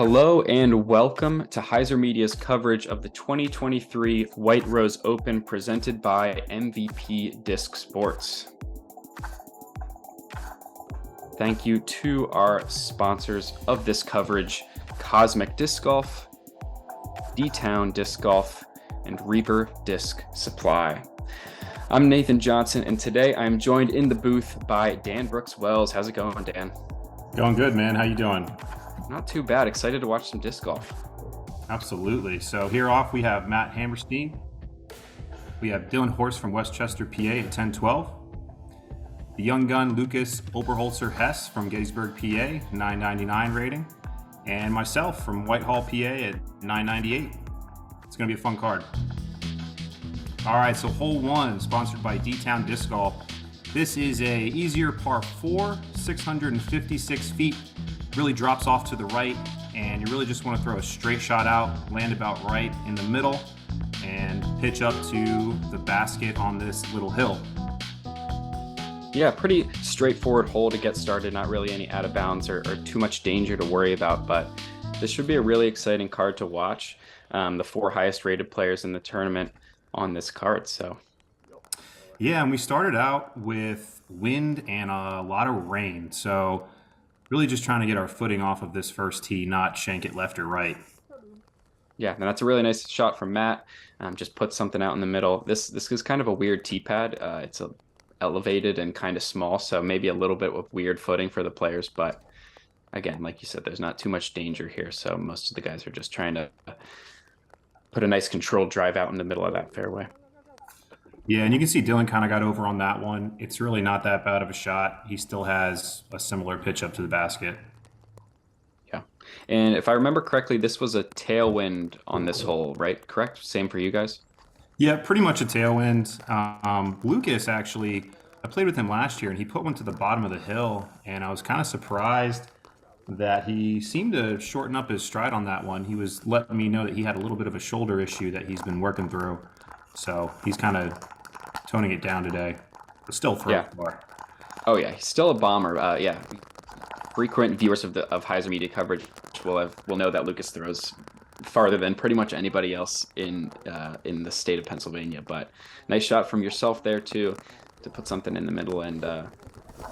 Hello and welcome to HyzerMedia's coverage of the 2023 White Rose Open presented by MVP Disc Sports. Thank you to our sponsors of this coverage, Cosmic Disc Golf, D-Town Disc Golf, and Reaper Disc Supply. I'm Nathan Johnson, and today I'm joined in the booth by Dan Brooks-Wells. How's it going, Dan? Going good, man. How you doing? Not too bad. Excited to watch some disc golf. Absolutely. So here off, we have Matt Hammersten. We have Dylan Horst from Westchester, PA at 1012. The young gun Lucas Oberholtzer Hess from Gettysburg, PA, 999 rating. And myself from Whitehall, PA at 998. It's going to be a fun card. All right, so hole one, sponsored by D-Town Disc Golf. This is a easier par 4, 656 feet. Really drops off to the right, and you really just want to throw a straight shot out, land about right in the middle, and pitch up to the basket on this little hill. Yeah, pretty straightforward hole to get started. Not really any out of bounds or too much danger to worry about, but this should be a really exciting card to watch. The 4 highest rated players in the tournament on this card. So yeah, and we started out with wind and a lot of rain, so really just trying to get our footing off of this first tee, not shank it left or right. Yeah, and that's a really nice shot from Matt. Just put something out in the middle. This is kind of a weird tee pad. It's elevated and kind of small, so maybe a little bit of weird footing for the players. But again, like you said, there's not too much danger here, so most of the guys are just trying to put a nice controlled drive out in the middle of that fairway. Yeah, and you can see Dylan kind of got over on that one. It's really not that bad of a shot. He still has a similar pitch up to the basket. Yeah, and if I remember correctly, this was a tailwind on this hole, right? Correct? Same for you guys? Yeah, pretty much a tailwind. Lucas, actually, I played with him last year, and he put one to the bottom of the hill, and I was kind of surprised that he seemed to shorten up his stride on that one. He was letting me know that he had a little bit of a shoulder issue that he's been working through. So he's kind of toning it down today, but still throws far. Oh yeah, he's still a bomber. Yeah, frequent viewers of HyzerMedia coverage will know that Lucas throws farther than pretty much anybody else in the state of Pennsylvania. But nice shot from yourself there too, to put something in the middle. And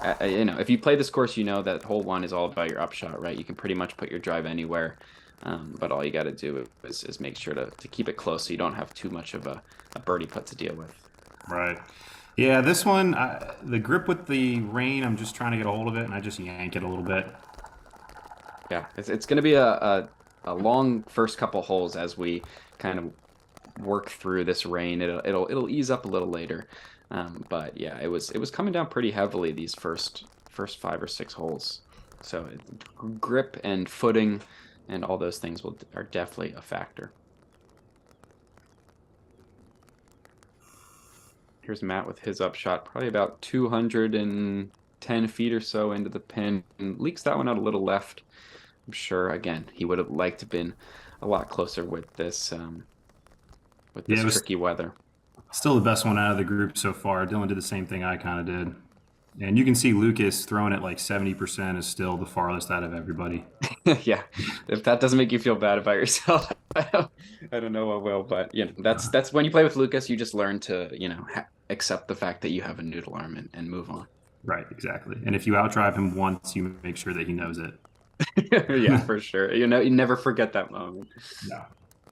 if you play this course, you know that hole 1 is all about your upshot, right? You can pretty much put your drive anywhere. But all you got to do is make sure to keep it close so you don't have too much of a birdie putt to deal with. Right. Yeah, this one, the grip with the rain, I'm just trying to get a hold of it, and I just yank it a little bit. Yeah, it's going to be a long first couple holes as we kind of work through this rain. It'll ease up a little later. But yeah, it was coming down pretty heavily these first 5 or 6 holes. So grip and footing and all those things are definitely a factor. Here's Matt with his upshot, probably about 210 feet or so into the pin. And leaks that one out a little left. I'm sure, again, he would have liked to have been a lot closer with this tricky weather. Still the best one out of the group so far. Dylan did the same thing I kind of did. And you can see Lucas throwing it like 70% is still the farthest out of everybody. Yeah, if that doesn't make you feel bad about yourself, I don't know what will. But that's when you play with Lucas, you just learn to accept the fact that you have a noodle arm and move on. Right, exactly. And if you outdrive him once, you make sure that he knows it. Yeah, for sure. You never forget that moment. No.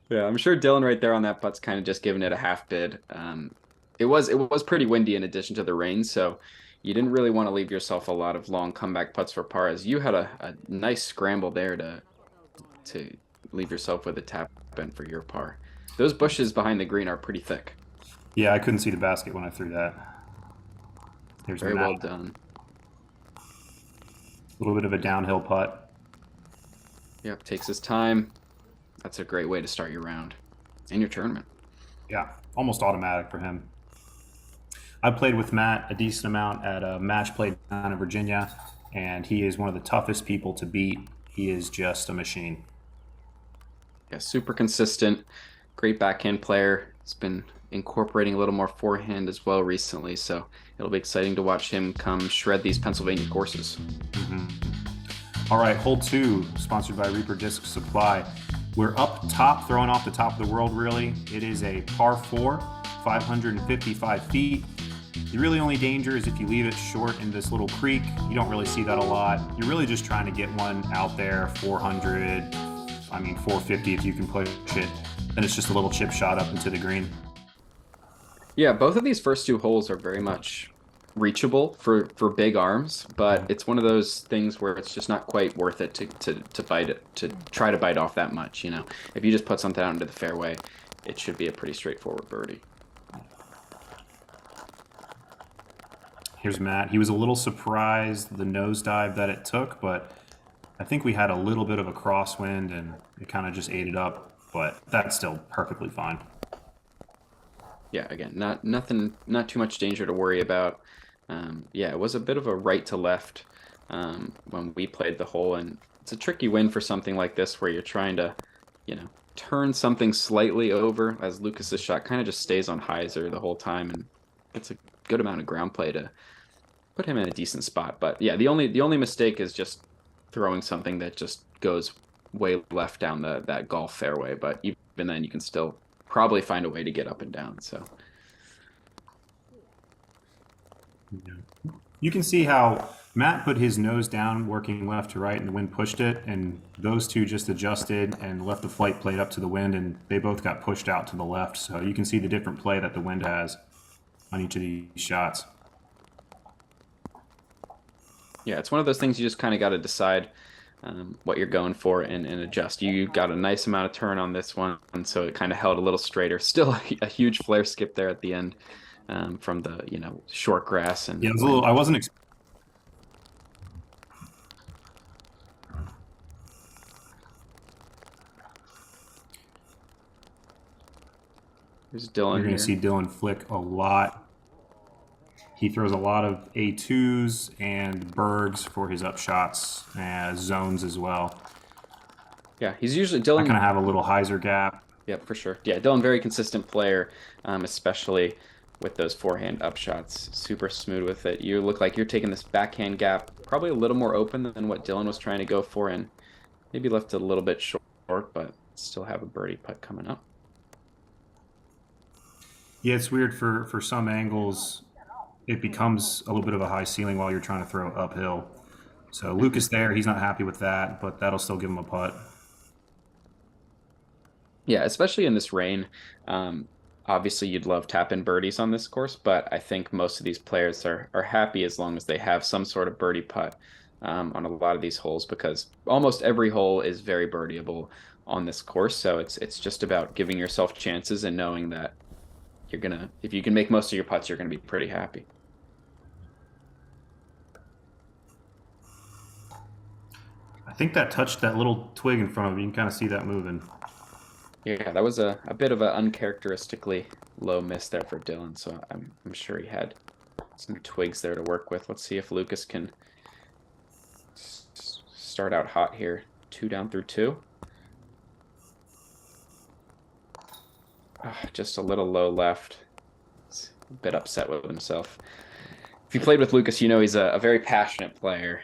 Yeah, I'm sure Dylan right there on that putt's kind of just giving it a half bid. It was pretty windy in addition to the rain, so you didn't really want to leave yourself a lot of long comeback putts for par, as you had a nice scramble there to leave yourself with a tap in for your par. Those bushes behind the green are pretty thick. Yeah, I couldn't see the basket when I threw that. There's very well done. A little bit of a downhill putt. Yep, takes his time. That's a great way to start your round in your tournament. Yeah, almost automatic for him. I played with Matt a decent amount at a match play down in Virginia, and he is one of the toughest people to beat. He is just a machine. Yeah, super consistent, great backhand player. He's been incorporating a little more forehand as well recently, so it'll be exciting to watch him come shred these Pennsylvania courses. Mm-hmm. All right, hole 2, sponsored by Reaper Disc Supply. We're up top, throwing off the top of the world, really. It is a par 4, 555 feet. The really only danger is if you leave it short in this little creek. You don't really see that a lot. You're really just trying to get one out there, 450 if you can push it. Then it's just a little chip shot up into the green. Yeah, both of these first 2 holes are very much reachable for big arms, but it's one of those things where it's just not quite worth it to bite it, to try to bite off that much. If you just put something out into the fairway, it should be a pretty straightforward birdie. Here's Matt. He was a little surprised the nosedive that it took, but I think we had a little bit of a crosswind and it kind of just ate it up, but that's still perfectly fine. Yeah, again, not too much danger to worry about. Yeah, it was a bit of a right to left when we played the hole, and it's a tricky win for something like this where you're trying to, turn something slightly over, as Lucas's shot kind of just stays on hyzer the whole time, and it's a good amount of ground play to put him in a decent spot. But yeah, the only mistake is just throwing something that just goes way left down that golf fairway. But even then, you can still probably find a way to get up and down. So you can see how Matt put his nose down, working left to right, and the wind pushed it, and those two just adjusted and left the flight plate up to the wind, and they both got pushed out to the left. So you can see the different play that the wind has on each of these shots. Yeah, it's one of those things you just kind of got to decide what you're going for and adjust. You got a nice amount of turn on this one, and so it kind of held a little straighter. Still a huge flare skip there at the end from the short grass. And yeah, it was a little. I wasn't. There's Dylan. You're going to see Dylan flick a lot. He throws a lot of A2s and bergs for his upshots, zones as well. Yeah, he's usually Dylan. Kind of have a little hyzer gap. Yep, for sure. Yeah, Dylan, very consistent player, especially with those forehand upshots. Super smooth with it. You look like you're taking this backhand gap probably a little more open than what Dylan was trying to go for, and maybe left it a little bit short, but still have a birdie putt coming up. Yeah, it's weird for some angles. It becomes a little bit of a high ceiling while you're trying to throw uphill. So Lucas there, he's not happy with that, but that'll still give him a putt. Yeah, especially in this rain. Obviously, you'd love tap-in birdies on this course, but I think most of these players are happy as long as they have some sort of birdie putt on a lot of these holes, because almost every hole is very birdieable on this course. So it's just about giving yourself chances and knowing that if you can make most of your putts, you're gonna be pretty happy. I think that touched that little twig in front of you. You can kind of see that moving. Yeah, that was a bit of an uncharacteristically low miss there for Dylan, so I'm sure he had some twigs there to work with. Let's see if Lucas can start out hot here. 2 down through 2. Just a little low left. He's a bit upset with himself. If you played with Lucas, you know he's a very passionate player.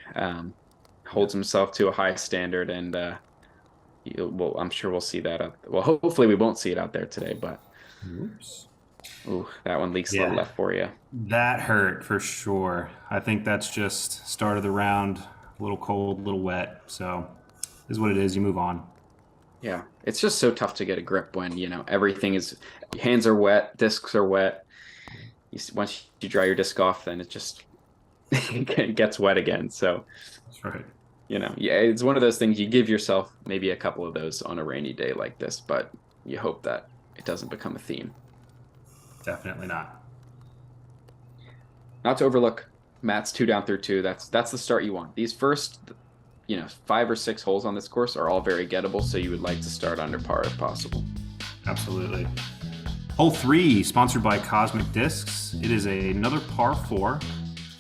Holds himself to a high standard, and I'm sure we'll see that up. Well, hopefully we won't see it out there today, but oops. Ooh, that one leaks a little left for you. That hurt for sure. I think that's just start of the round, a little cold, a little wet. So this is what it is. You move on. Yeah, it's just so tough to get a grip when everything is, hands are wet, discs are wet. Once you dry your disc off, then it just it gets wet again. So that's right. Yeah, it's one of those things. You give yourself maybe a couple of those on a rainy day like this, but you hope that it doesn't become a theme. Definitely not. Not to overlook Matt's 2 down through 2. That's the start you want. These first 5 or 6 holes on this course are all very gettable, so you would like to start under par if possible. Absolutely. Hole 3, sponsored by Cosmic Discs. It is another par 4,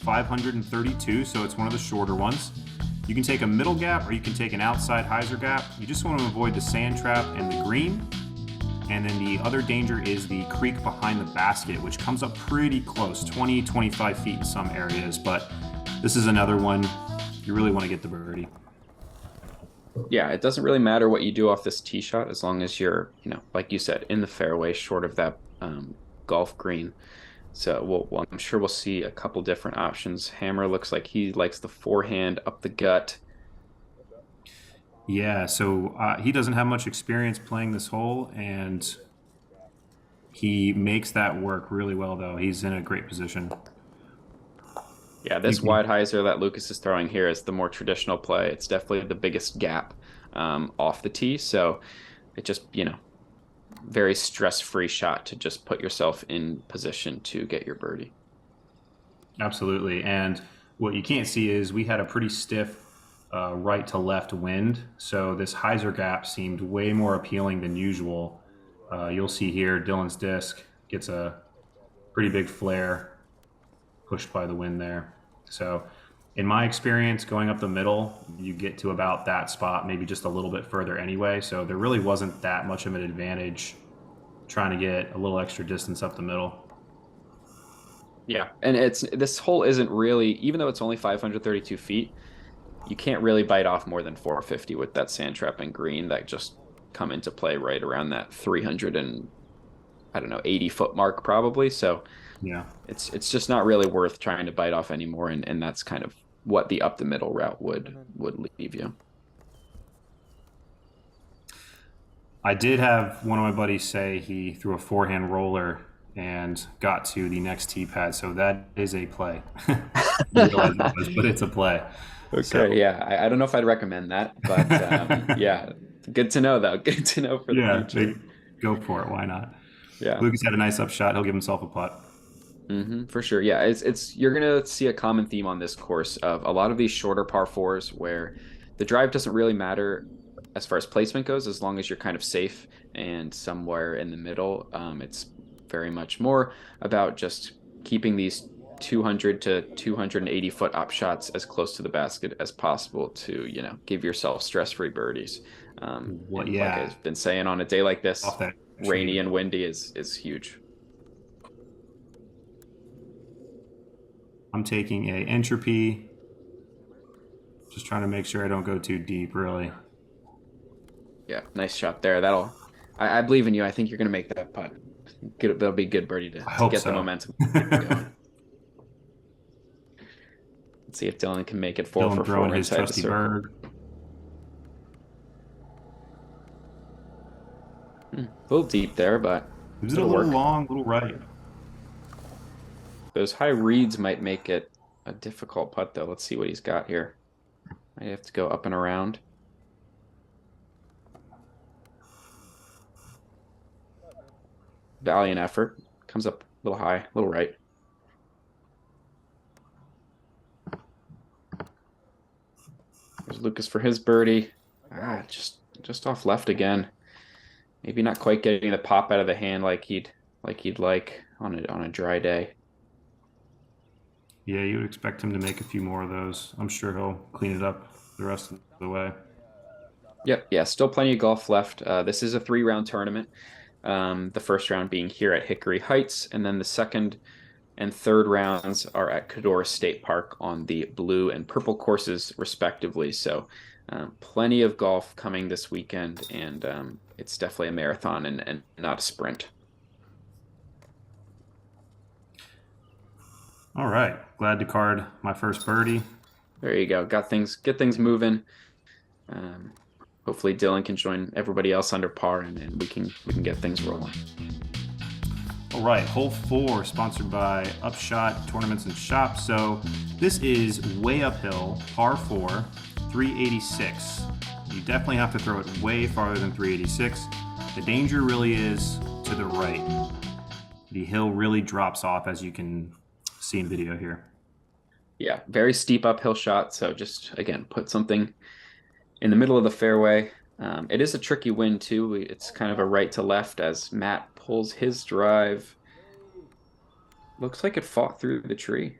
532, so it's one of the shorter ones. You can take a middle gap or you can take an outside hyzer gap. You just want to avoid the sand trap and the green. And then the other danger is the creek behind the basket, which comes up pretty close, 20, 25 feet in some areas. But this is another one you really want to get the birdie. Yeah, it doesn't really matter what you do off this tee shot as long as you're, like you said, in the fairway, short of that golf green. So I'm sure we'll see a couple different options. Hammer looks like he likes the forehand up the gut. Yeah, so he doesn't have much experience playing this hole, and he makes that work really well, though. He's in a great position. Yeah, this wide hyzer that Lucas is throwing here is the more traditional play. It's definitely the biggest gap off the tee. So it just, very stress-free shot to just put yourself in position to get your birdie. Absolutely. And what you can't see is we had a pretty stiff right to left wind. So this hyzer gap seemed way more appealing than usual. You'll see here Dylan's disc gets a pretty big flare pushed by the wind there. So in my experience, going up the middle, you get to about that spot, maybe just a little bit further anyway. So there really wasn't that much of an advantage trying to get a little extra distance up the middle. Yeah, and this hole isn't really, even though it's only 532 feet, you can't really bite off more than 450 with that sand trap and green that just come into play right around that 300 and I don't know 80-foot mark probably. So Yeah. it's just not really worth trying to bite off anymore, and that's kind of what the up the middle route would leave you. I did have one of my buddies say he threw a forehand roller and got to the next tee pad, so that is a play. Didn't realize it was, but it's a play. Okay, So, yeah, I don't know if I'd recommend that, but yeah, good to know though. Good to know for the yeah, future. go for it. Why not? Yeah. Lucas had a nice upshot. He'll give himself a putt. For sure. Yeah, it's you're gonna see a common theme on this course of a lot of these shorter par fours where the drive doesn't really matter as far as placement goes, as long as you're kind of safe and somewhere in the middle. It's very much more about just keeping these 200 to 280 foot up shots as close to the basket as possible to, give yourself stress-free birdies. What? And Yeah, like I've been saying, on a day like this, off that rainy tree. and windy is huge. I'm taking a entropy. Just trying to make sure I don't go too deep, really. Yeah, nice shot there. I believe in you. I think you're going to make that putt. That'll be a good birdie to hope get so. the momentum going. Let's see if Dylan can make it 4 Dylan for throwing 4 his inside the trusty circle. bird. A little deep there, but It was a little long, little right. those high reads might make it a difficult putt, though. Let's see what he's got here. Might have to go up and around. Valiant effort. Comes up a little high, a little right. There's Lucas for his birdie. Just off left again. Maybe not quite getting the pop out of the hand like he'd like on a dry day. Yeah, you would expect him to make a few more of those. I'm sure he'll clean it up the rest of the way. Yep, yeah, still plenty of golf left. This is a 3-round tournament. The first round being here at Hickory Heights, and then the second and third rounds are at Cador State Park on the blue and purple courses, respectively. So, plenty of golf coming this weekend, and it's definitely a marathon and not a sprint. All right, glad to card my first birdie. There you go. Get things moving. Hopefully Dylan can join everybody else under par, and we can get things rolling. All right, hole 4, sponsored by Upshot Tournaments and Shops. So this is way uphill, par 4, 386. You definitely have to throw it way farther than 386. The danger really is to the right. The hill really drops off, as you can see in video here. Yeah, very steep uphill shot. So just, again, put something in the middle of the fairway. It is a tricky wind, too. It's kind of a right to left as Matt pulls his drive. Looks like it fought through the tree.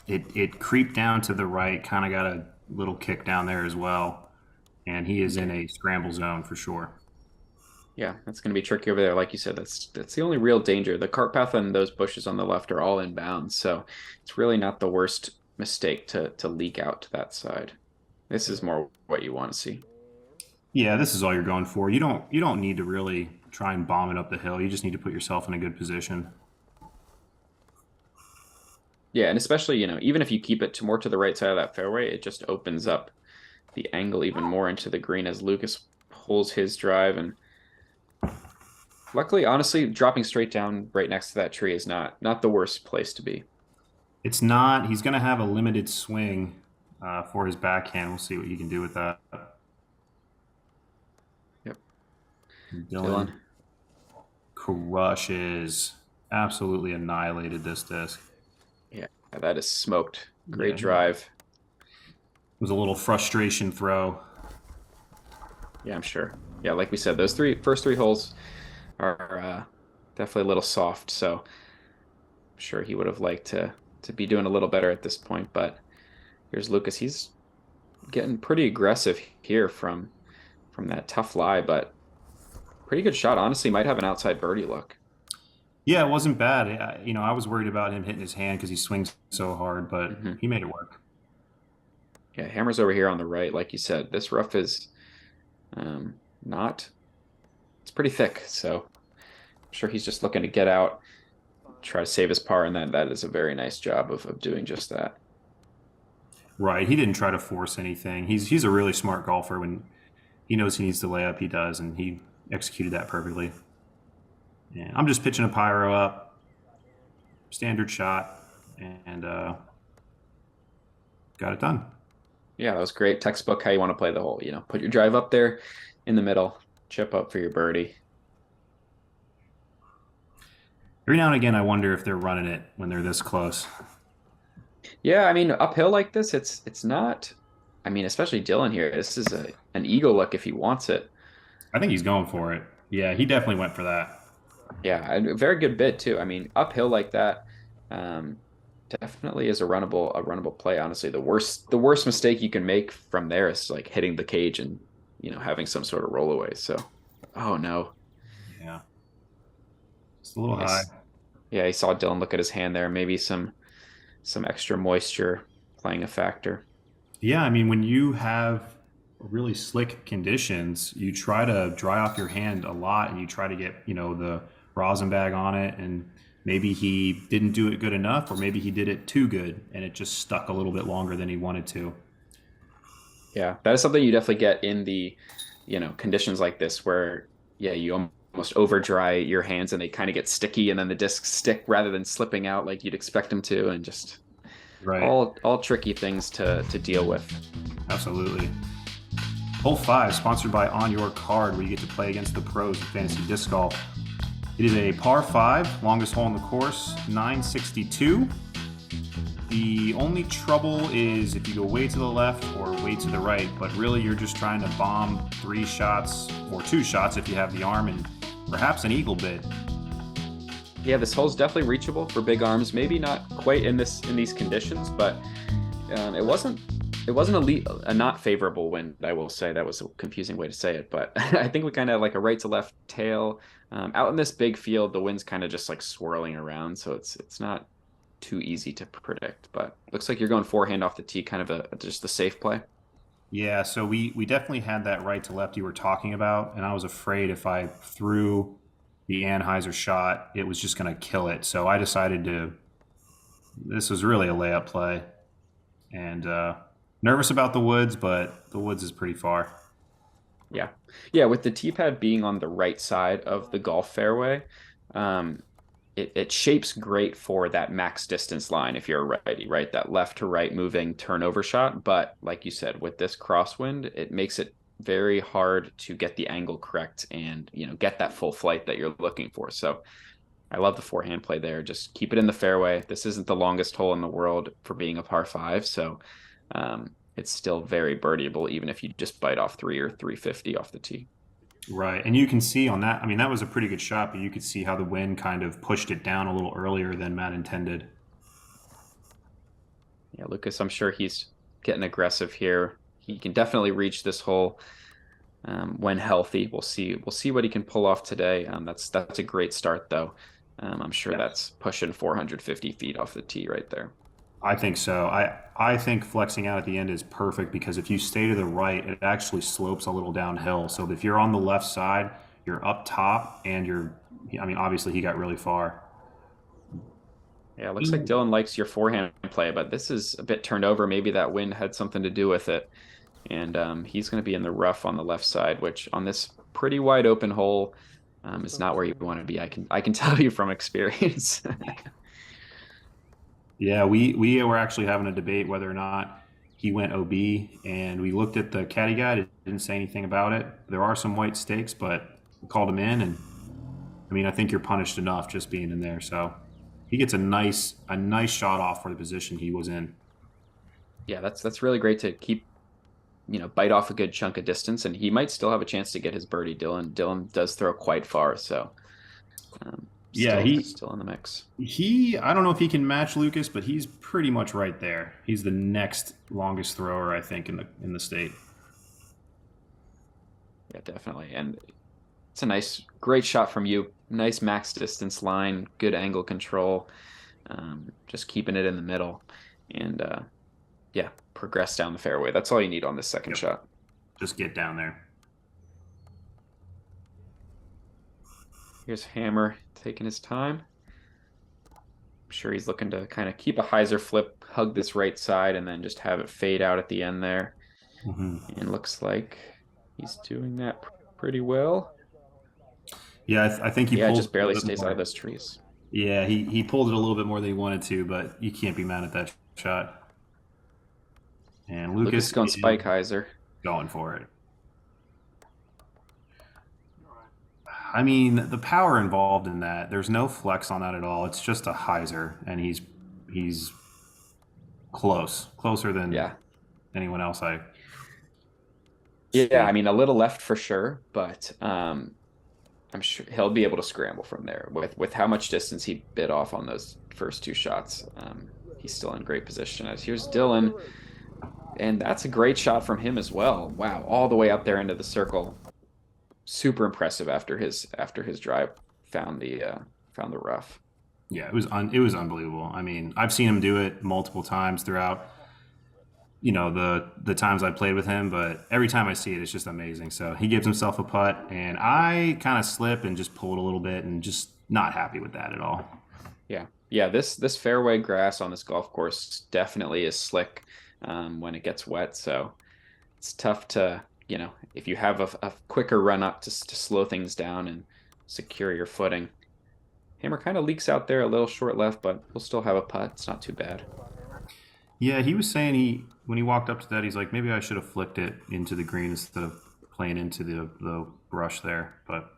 It creeped down to the right, kind of got a little kick down there as well. And he is in a scramble zone for sure. Yeah, that's going to be tricky over there. Like you said, that's the only real danger. The cart path and those bushes on the left are all inbounds. So it's really not the worst mistake to leak out to that side. This is more what you want to see. Yeah, this is all you're going for. You don't need to really try and bomb it up the hill. You just need to put yourself in a good position. Yeah, and especially, even if you keep it to more to the right side of that fairway, it just opens up the angle even more into the green as Lucas pulls his drive. And luckily, honestly, dropping straight down right next to that tree is not the worst place to be. It's not. He's going to have a limited swing for his backhand. We'll see what he can do with that. Yep. Dylan Dylan. crushes, absolutely annihilated this disc. Yeah, that is smoked. Yeah, Great it drive. was a little frustration throw. Yeah, I'm sure. Yeah, like we said, those first three holes are definitely a little soft. So I'm sure he would have liked to be doing a little better at this point. But here's Lucas. He's getting pretty aggressive here from that tough lie, but pretty good shot. Honestly, might have an outside birdie look. Yeah, it wasn't bad. I was worried about him hitting his hand because he swings so hard, but Hmm. he made it work. Yeah, hammer's over here on the right. Like you said, this rough is not. It's pretty thick, so I'm sure he's just looking to get out, try to save his par, and that is a very nice job of doing just that. Right. He didn't try to force anything. He's a really smart golfer. When he knows he needs to lay up, he does, and he executed that perfectly. And I'm just pitching a pyro up, standard shot, and got it done. Yeah, that was great. Textbook how you want to play the hole. Put your drive up there in the middle, chip up for your birdie. Every now and again, I wonder if they're running it when they're this close. Yeah, I mean, uphill like this, it's not. I mean, especially Dylan here. This is an ego look if he wants it. I think he's going for it. Yeah, he definitely went for that. Yeah, a very good bit too. I mean, uphill like that, um, definitely is a runnable play. Honestly, the worst mistake you can make from there is like hitting the cage and having some sort of rollaway. So, oh no, Yeah, it's a little high. nice. Yeah, he saw Dylan look at his hand there. Maybe some extra moisture playing a factor. Yeah, I mean, when you have really slick conditions, you try to dry off your hand a lot, and you try to get the rosin bag on it, and maybe he didn't do it good enough, or maybe he did it too good, and it just stuck a little bit longer than he wanted to. Yeah, that is something you definitely get in the conditions like this where yeah you almost over dry your hands and they kind of get sticky and then the discs stick rather than slipping out like you'd expect them to, and just Right. all tricky things to deal with. Absolutely. Hole 5, sponsored by On Your Card, where you get to play against the pros in fantasy disc golf. It is a par 5, longest hole in the course, 962. The only trouble is if you go way to the left or way to the right, but really you're just trying to bomb 3 shots or 2 shots if you have the arm, and perhaps an eagle bit. Yeah, this hole's definitely reachable for big arms. Maybe not quite in these conditions, but it wasn't a not favorable wind. I will say that was a confusing way to say it, but I think we kind of like a right to left tail. Out in this big field, the wind's kind of just like swirling around, so it's not too easy to predict. But looks like you're going forehand off the tee, kind of just the safe play. Yeah, so we definitely had that right to left you were talking about, and I was afraid if I threw the Anheuser shot, it was just going to kill it. So I decided to. This was really a layup play, and nervous about the woods, but the woods is pretty far. Yeah. Yeah, with the tee pad being on the right side of the golf fairway, um, it shapes great for that max distance line if you're a righty, right? That left to right moving turnover shot. But like you said, with this crosswind, it makes it very hard to get the angle correct and, get that full flight that you're looking for. So I love the forehand play there. Just keep it in the fairway. This isn't the longest hole in the world for being a par 5. So it's still very birdieable, even if you just bite off 3 or 350 off the tee. Right, and you can see on that. I mean, that was a pretty good shot, but you could see how the wind kind of pushed it down a little earlier than Matt intended. Yeah, Lucas, I'm sure he's getting aggressive here. He can definitely reach this hole when healthy. We'll see. We'll see what he can pull off today. That's a great start, though. I'm sure Yeah. that's pushing 450 feet off the tee right there. I think so. I think flexing out at the end is perfect because if you stay to the right, it actually slopes a little downhill. So if you're on the left side, you're up top and I mean, obviously he got really far. Yeah, it looks like Dylan likes your forehand play, but this is a bit turned over. Maybe that wind had something to do with it. And he's going to be in the rough on the left side, which on this pretty wide open hole is not where you want to be. I can tell you from experience. Yeah, we were actually having a debate whether or not he went OB, and we looked at the caddy guide. It didn't say anything about it. There are some white stakes, but we called him in, and I mean, I think you're punished enough just being in there. So he gets a nice shot off for the position he was in. Yeah, that's really great to keep, bite off a good chunk of distance, and he might still have a chance to get his birdie. Dylan does throw quite far, so Yeah, still in the mix. I don't know if he can match Lucas, but he's pretty much right there. He's the next longest thrower, I think, in the state. Yeah, definitely. And it's a great shot from you. Nice max distance line, good angle control, just keeping it in the middle, and yeah, progress down the fairway. That's all you need on this second Yep. shot. Just get down there. Here's Hammer taking his time. I'm sure he's looking to kind of keep a hyzer flip, hug this right side, and then just have it fade out at the end there. And looks like he's doing that pretty well. Yeah, I think he Yeah, pulled just it a barely little bit stays out more. of those trees. Yeah, he pulled it a little bit more than he wanted to, but you can't be mad at that shot. And Lucas Lucas is going is spike hyzer. going for it. I mean, the power involved in that, there's no flex on that at all. It's just a hyzer, and he's closer than Yeah. anyone else I Yeah, I see. mean a little left for sure, but I'm sure he'll be able to scramble from there with how much distance he bit off on those first two shots. He's still in great position. As here's Dylan, and that's a great shot from him as well. Wow, all the way up there into the circle. Super impressive after his drive found the rough. Yeah, it was unbelievable. I mean, I've seen him do it multiple times throughout, the times I played with him, but every time I see it, it's just amazing. So he gives himself a putt, and I kind of slip and just pull it a little bit, and just not happy with that at all. Yeah. This fairway grass on this golf course definitely is slick when it gets wet. So it's tough to, if you have a quicker run up to slow things down and secure your footing. Hammer kind of leaks out there a little short left, but we'll still have a putt. It's not too bad. Yeah, he was saying when he walked up to that, he's like, maybe I should have flicked it into the green instead of playing into the brush there. But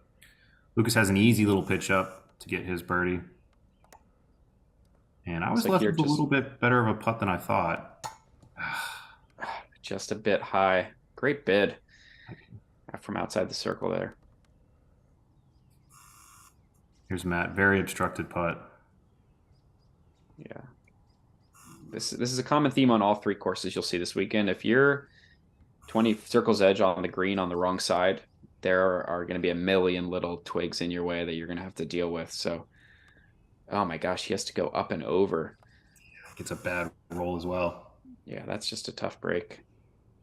Lucas has an easy little pitch up to get his birdie. And I Looks was like left you're with a just little bit better of a putt than I thought. just a bit high. Great bid from outside the circle there. Here's Matt, very obstructed putt. Yeah. This is a common theme on all three courses you'll see this weekend. If you're 20 circles edge on the green on the wrong side, there are going to be a million little twigs in your way that you're going to have to deal with. So, oh my gosh, he has to go up and over. It's a bad roll as well. Yeah, that's just a tough break.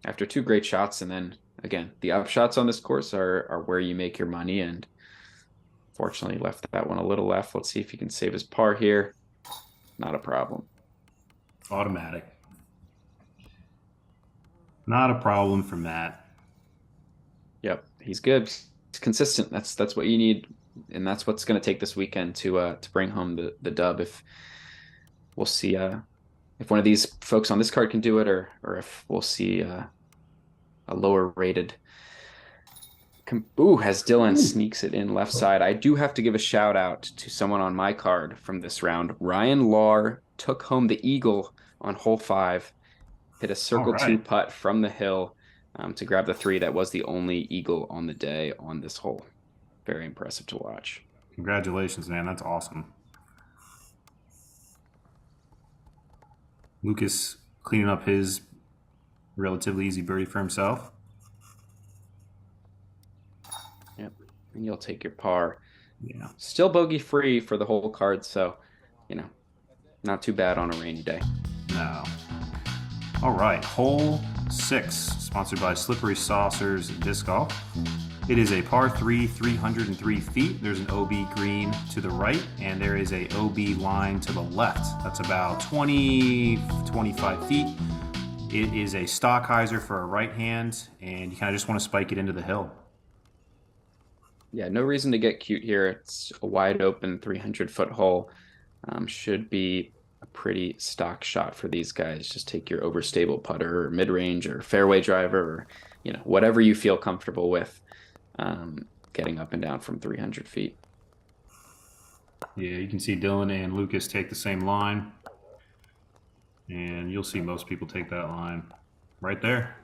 After two great shots, and then again, the upshots on this course are where you make your money. And fortunately, left that one a little left. Let's see if he can save his par here. Not a problem. Automatic. Not a problem for Matt. Yep, he's good. He's consistent. That's what you need, and that's what's going to take this weekend to bring home the dub. If we'll see if one of these folks on this card can do it, or if we'll see a lower rated. As Dylan sneaks it in left side. I do have to give a shout out to someone on my card from this round. Ryan Lahr took home the eagle on hole 5, hit a circle 2 putt from the hill to grab the 3. That was the only eagle on the day on this hole. Very impressive to watch. Congratulations, man. That's awesome. Lucas cleaning up his relatively easy birdie for himself. Yep. And you'll take your par. Yeah. Still bogey free for the whole card, so not too bad on a rainy day. No. All right, hole 6, sponsored by Slippery Saucers Disc Golf. It is a par 3, 303 feet. There's an OB green to the right, and there is a OB line to the left. That's about 25 feet. It is a stock hyzer for a right hand, and you kind of just want to spike it into the hill. Yeah, no reason to get cute here. It's a wide open 300-foot hole. Should be a pretty stock shot for these guys. Just take your overstable putter or mid-range or fairway driver or, whatever you feel comfortable with getting up and down from 300 feet. Yeah, you can see Dylan and Lucas take the same line. And you'll see most people take that line right there.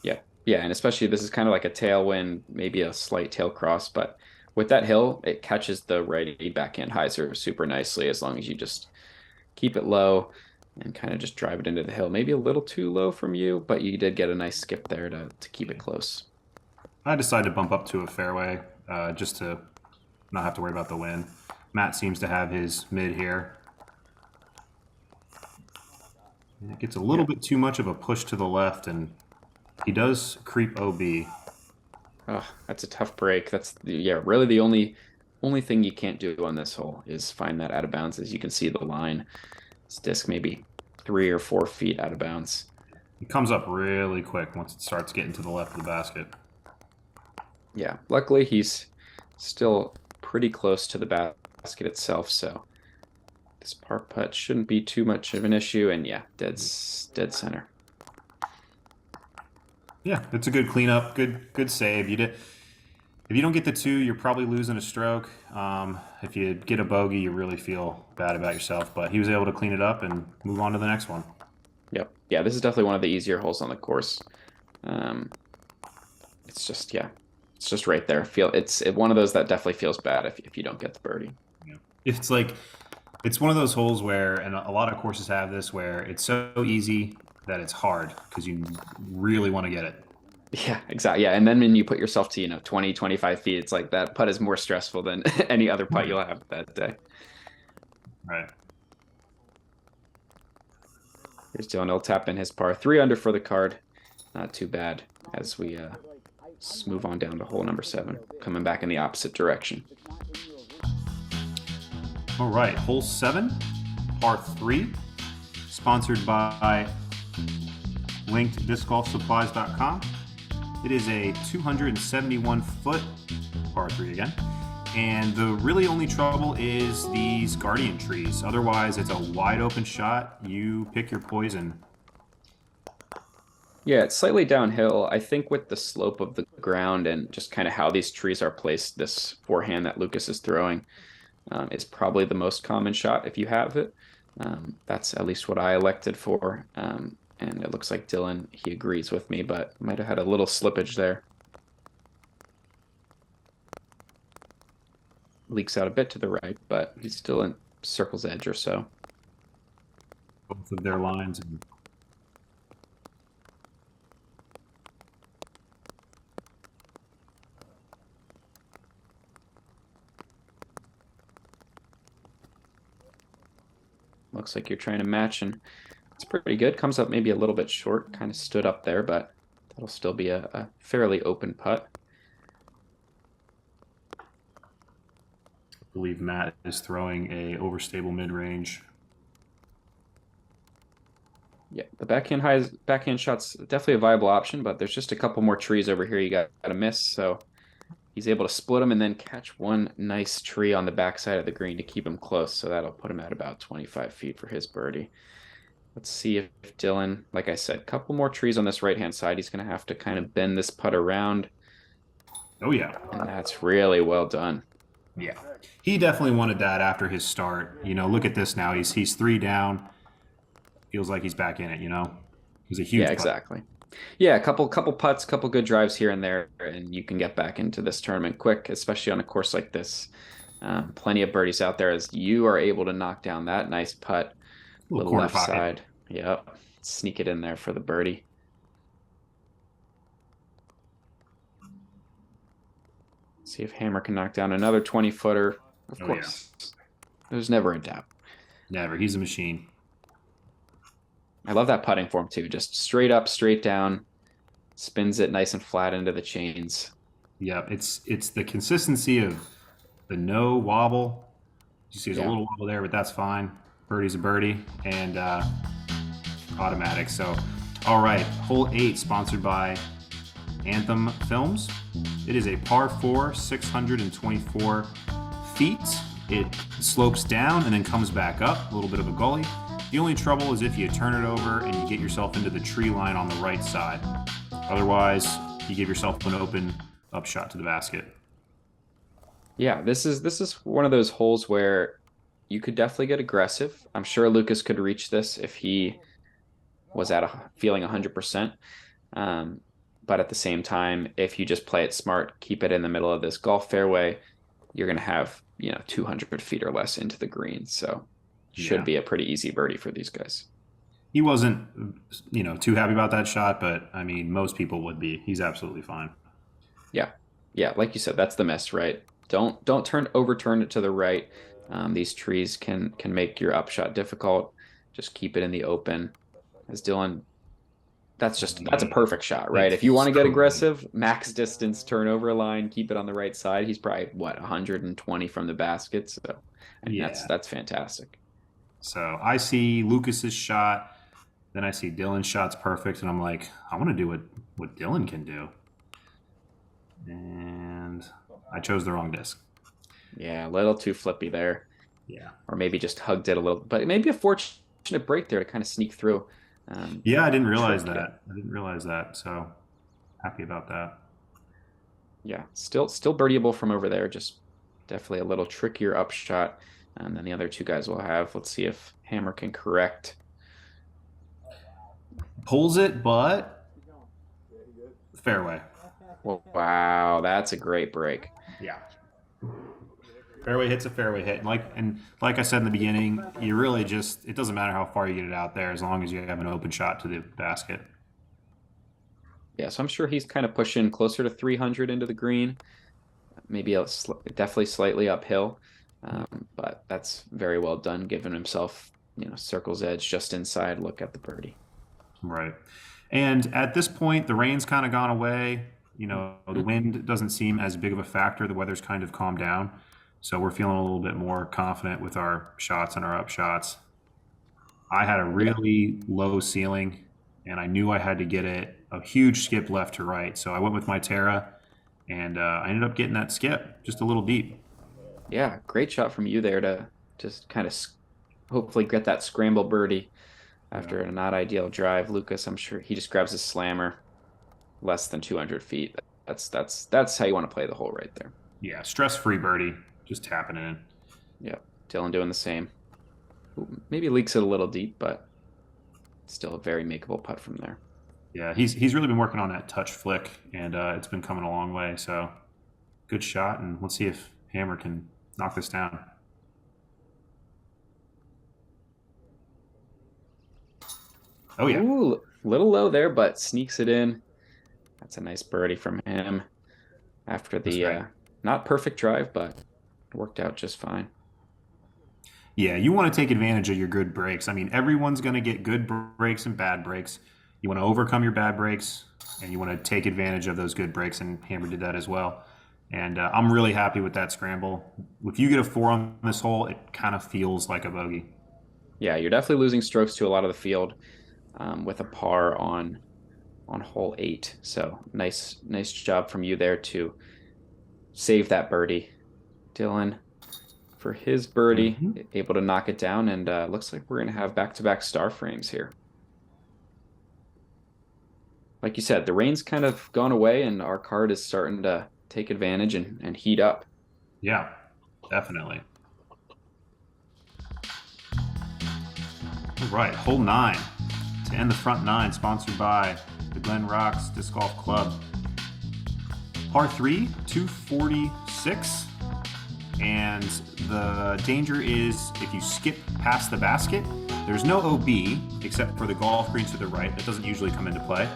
Yeah. Yeah, and especially this is kind of like a tailwind, maybe a slight tail cross, but with that hill, it catches the righty backhand hyzer super nicely as long as you just keep it low and kind of just drive it into the hill. Maybe a little too low from you, but you did get a nice skip there to keep it close. I decided to bump up to a fairway just to not have to worry about the wind. Matt seems to have his mid here. And it gets a little bit too much of a push to the left, and he does creep OB. Oh, that's a tough break. That's really the only thing you can't do on this hole is find that out of bounds. As you can see the line, this disc maybe 3 or 4 feet out of bounds. It comes up really quick once it starts getting to the left of the basket. Yeah, luckily he's still pretty close to the basket itself, so this par putt shouldn't be too much of an issue. And yeah, dead center. Yeah, it's a good cleanup, good save. If you don't get the 2, you're probably losing a stroke. If you get a bogey, you really feel bad about yourself. But he was able to clean it up and move on to the next one. Yep. Yeah, this is definitely one of the easier holes on the course. It's just right there. It's one of those that definitely feels bad if you don't get the birdie. Yeah. It's one of those holes where, and a lot of courses have this, where it's so easy that it's hard because you really want to get it. Yeah, exactly. Yeah, and then when you put yourself to 20, 25 feet, it's like that putt is more stressful than any other putt you'll have that day. Right. Here's Dylan. He'll tap in his par 3 under for the card. Not too bad as we move on down to hole number 7, coming back in the opposite direction. All right, hole 7, par 3, sponsored by linkediscgolfsupplies.com. It is a 271-foot par 3 again. And the really only trouble is these guardian trees. Otherwise, it's a wide open shot. You pick your poison. Yeah, it's slightly downhill. I think with the slope of the ground and just kind of how these trees are placed, this forehand that Lucas is throwing is probably the most common shot if you have it. That's at least what I elected for. And it looks like Dylan, he agrees with me, but might have had a little slippage there. Leaks out a bit to the right, but he's still in circle's edge or so. Both of their lines. Looks like you're trying to match, and it's pretty good. Comes up maybe a little bit short, kind of stood up there, but that'll still be a fairly open putt. I believe Matt is throwing a overstable mid-range. Yeah, the backhand shot's definitely a viable option, but there's just a couple more trees over here you got to miss, so he's able to split them and then catch one nice tree on the backside of the green to keep him close, so that'll put him at about 25 feet for his birdie. Let's see if Dylan, like I said, a couple more trees on this right-hand side. He's going to have to kind of bend this putt around. Oh, yeah. And that's really well done. Yeah. He definitely wanted that after his start. Look at this now. He's 3 down. Feels like he's back in it, It was a huge putt. Exactly. Yeah, a couple putts, couple good drives here and there, and you can get back into this tournament quick, especially on a course like this. Plenty of birdies out there as you are able to knock down that nice putt. Little left pocket. side. Yep. Sneak it in there for the birdie. See if Hammer can knock down another 20-footer. Of course. Yeah. There's never a doubt. Never. He's a machine. I love that putting form too. Just straight up, straight down, spins it nice and flat into the chains. Yeah, it's the consistency of the no wobble. You see, there's a Yeah. little wobble there, but that's fine. Birdie's a birdie, and automatic. So, all right, hole 8, sponsored by Anthem Films. It is a par 4, 624 feet. It slopes down and then comes back up, a little bit of a gully. The only trouble is if you turn it over and you get yourself into the tree line on the right side. Otherwise, you give yourself an open upshot to the basket. Yeah, this is one of those holes where you could definitely get aggressive. I'm sure Lucas could reach this if he was at a feeling 100%. Um, but at the same time, if you just play it smart, keep it in the middle of this golf fairway, you're going to have, 200 feet or less into the green. So should Yeah. be a pretty easy birdie for these guys. He wasn't, too happy about that shot, but I mean, most people would be. He's absolutely fine. Yeah. Yeah, like you said, that's the miss, right? Don't overturn it to the right. These trees can make your upshot difficult. Just keep it in the open. As Dylan, that's a perfect shot, right? If you want to get So aggressive, max distance, turn over a line, keep it on the right side. He's probably 120 from the basket. So I mean, Yeah. that's fantastic. So I see Lucas's shot, then I see Dylan's shot's perfect, and I'm like, I want to do what Dylan can do. And I chose the wrong disc. Yeah, a little too flippy there. Yeah. Or maybe just hugged it a little, but maybe a fortunate break there to kind of sneak through. Yeah, I didn't realize Trick, that. I didn't realize that. So happy about that. yeah, still birdieable from over there. Just definitely a little trickier upshot. And then the other two guys will have. Let's see if Hammer can correct. Pulls it, but fairway. Well, wow, that's a great break. Yeah. Fairway hit's a fairway hit. And like I said in the beginning, you really just it doesn't matter how far you get it out there as long as you have an open shot to the basket. Yeah, so I'm sure he's kind of pushing closer to 300 into the green. Maybe definitely slightly uphill, but that's very well done, giving himself, circle's edge just inside. Look at the birdie. Right. And at this point, the rain's kind of gone away. The wind doesn't seem as big of a factor. The weather's kind of calmed down. So we're feeling a little bit more confident with our shots and our up shots. I had a really low ceiling, and I knew I had to get it a huge skip left to right. So I went with my Terra, and I ended up getting that skip just a little deep. Yeah, great shot from you there to just kind of hopefully get that scramble birdie after a not ideal drive. Lucas, I'm sure he just grabs a slammer less than 200 feet. That's how you want to play the hole right there. Yeah, stress-free birdie, just tapping it in. Yeah, Dylan doing the same. Ooh, maybe leaks it a little deep, but still a very makeable putt from there. Yeah, he's really been working on that touch flick, and it's been coming a long way. So good shot, and let's see if Hammer can knock this down. Oh yeah. Ooh, little low there, but sneaks it in. That's a nice birdie from him after the That's right. not perfect drive, but worked out just fine. Yeah, you want to take advantage of your good breaks. I mean, everyone's going to get good breaks and bad breaks. You want to overcome your bad breaks, and you want to take advantage of those good breaks, and Hammer did that as well. And I'm really happy with that scramble. If you get a 4 on this hole, it kind of feels like a bogey. Yeah, you're definitely losing strokes to a lot of the field with a par on hole 8. So nice job from you there to save that birdie. Dylan, for his birdie, able to knock it down, and looks like we're going to have back-to-back star frames here. Like you said, the rain's kind of gone away, and our card is starting to take advantage and heat up. Yeah, definitely. All right, hole 9 to end the front 9, sponsored by the Glen Rocks Disc Golf Club. Par 3, 246. And the danger is if you skip past the basket, there's no OB except for the golf green to the right. That doesn't usually come into play,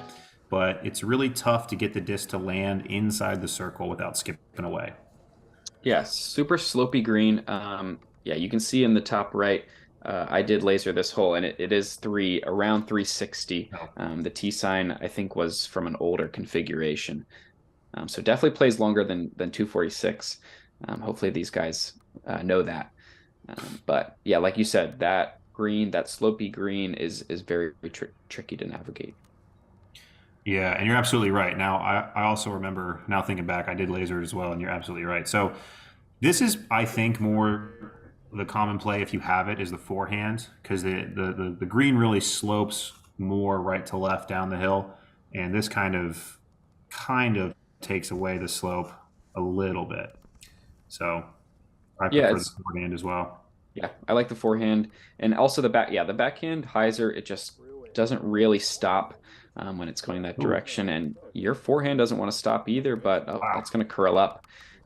but it's really tough to get the disc to land inside the circle without skipping away. Yeah, super slopey green. Yeah, you can see in the top right, I did laser this hole, and it is around 360. Oh. The T sign, I think, was from an older configuration. So definitely plays longer than 246. Hopefully these guys know that. But yeah, like you said, that slopey green is very tricky to navigate. Yeah, and you're absolutely right. Now, I also remember, now thinking back, I did laser it as well, and you're absolutely right. So this is, I think, more the common play if you have it is the forehand, because the green really slopes more right to left down the hill, and this kind of takes away the slope a little bit. So I Yeah, prefer the forehand as well. yeah, I like the forehand, and also the back. Yeah, the backhand hyzer, it just doesn't really stop when it's going that Ooh, direction, and your forehand doesn't want to stop either. But wow. it's going to curl up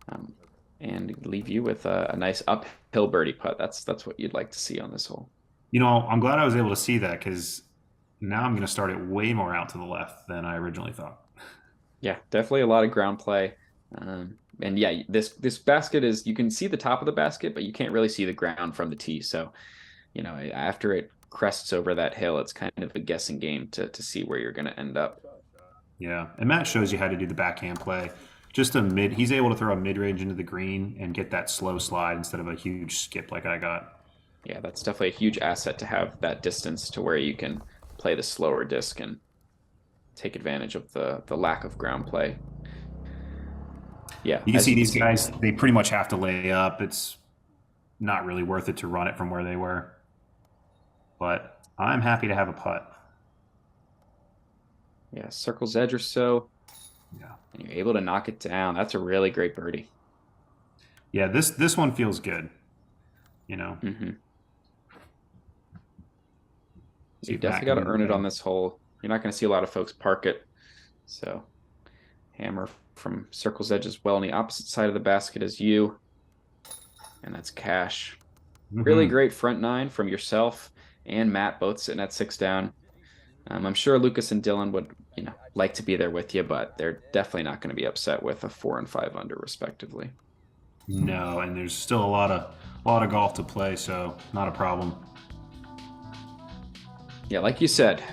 um, and leave you with a nice uphill birdie putt. That's what you'd like to see on this hole. I'm glad I was able to see that because now I'm going to start it way more out to the left than I originally thought. Yeah, definitely a lot of ground play. And yeah, this basket is, you can see the top of the basket, but you can't really see the ground from the tee. So, after it crests over that hill, it's kind of a guessing game to see where you're going to end up. Yeah, and Matt shows you how to do the backhand play. He's able to throw a mid range into the green and get that slow slide instead of a huge skip like I got. Yeah, that's definitely a huge asset to have that distance to where you can play the slower disc and take advantage of the lack of ground play. Yeah, You can as see you can these see. guys, they pretty much have to lay up. It's not really worth it to run it from where they were. But I'm happy to have a putt. Yeah, circle's edge or so, Yeah. and you're able to knock it down. That's a really great birdie. Yeah, this one feels good. Mm-hmm. See You if Matt definitely can got do to the earn it on thing. this hole. You're not going to see a lot of folks park it. So hammer from circle's edge as well on the opposite side of the basket as you. And that's cash. Really Mhm. great front nine from yourself and Matt, both sitting at 6 down. I'm sure Lucas and Dylan would, like to be there with you, but they're definitely not going to be upset with a 4 and 5 under, respectively. No, and there's still a lot of golf to play, so not a problem. Yeah, like you said,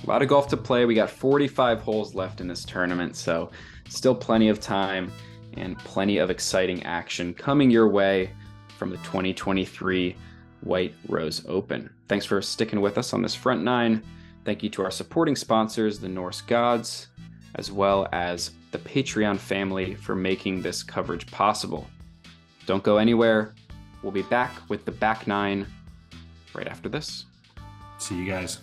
a lot of golf to play. We got 45 holes left in this tournament, so still plenty of time and plenty of exciting action coming your way from the 2023 White Rose Open. Thanks for sticking with us on this front nine. Thank you to our supporting sponsors, the Norse Gods, as well as the Patreon family for making this coverage possible. Don't go anywhere. We'll be back with the back nine right after this. See you guys.